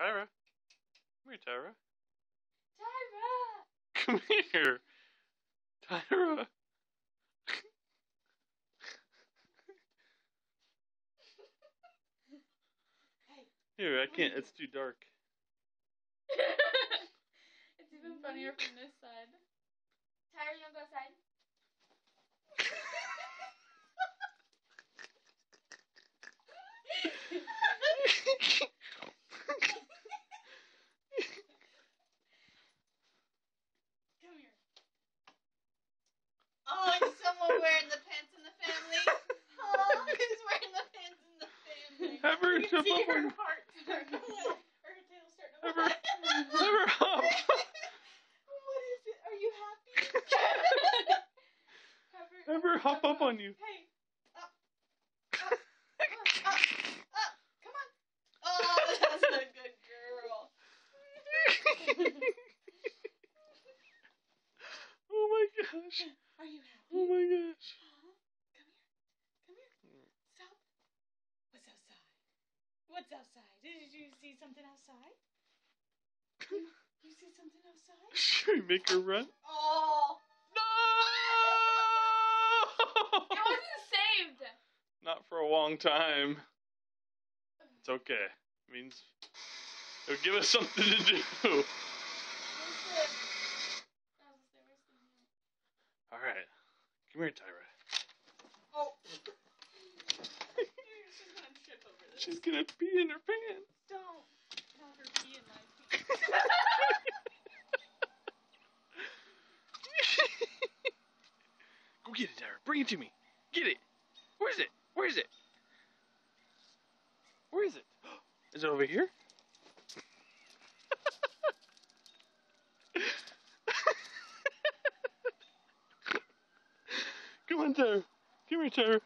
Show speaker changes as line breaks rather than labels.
Tyra. Come here, Tyra.
Tyra!
Come here. Tyra.
Hey.
Here, I can't. It's too dark.
It's even funnier from this side. Tyra, you wanna go outside? Come here. Oh, it's someone wearing the pants in the family. Oh, who's wearing the pants in the family?
Have her
You can
jump
see
up
her
on.
heart starting to her tail starting to
Have her hop.
What is it? Are you happy?
Have her hop up on you.
Hey. Up. Up. Up. Up. Come on. Oh, that's a good girl.
Oh my gosh.
Are you happy?
Oh my gosh.
Come here. Come here. Stop. What's outside? What's outside? Did you see something outside? You see something outside?
Should we make her run?
Oh.
No!
It wasn't saved.
Not for a long time. It's okay. It means it'll give us something to do. Alright. Come here, Tyra.
Oh. She's gonna trip over this.
She's gonna pee in her pants.
Don't have her pee in my pants.
Go get it, Tyra. Bring it to me. Get it. Where is it? Where is it? Where is it? Is it over here? Come on, Tyra. Come here, Tyra.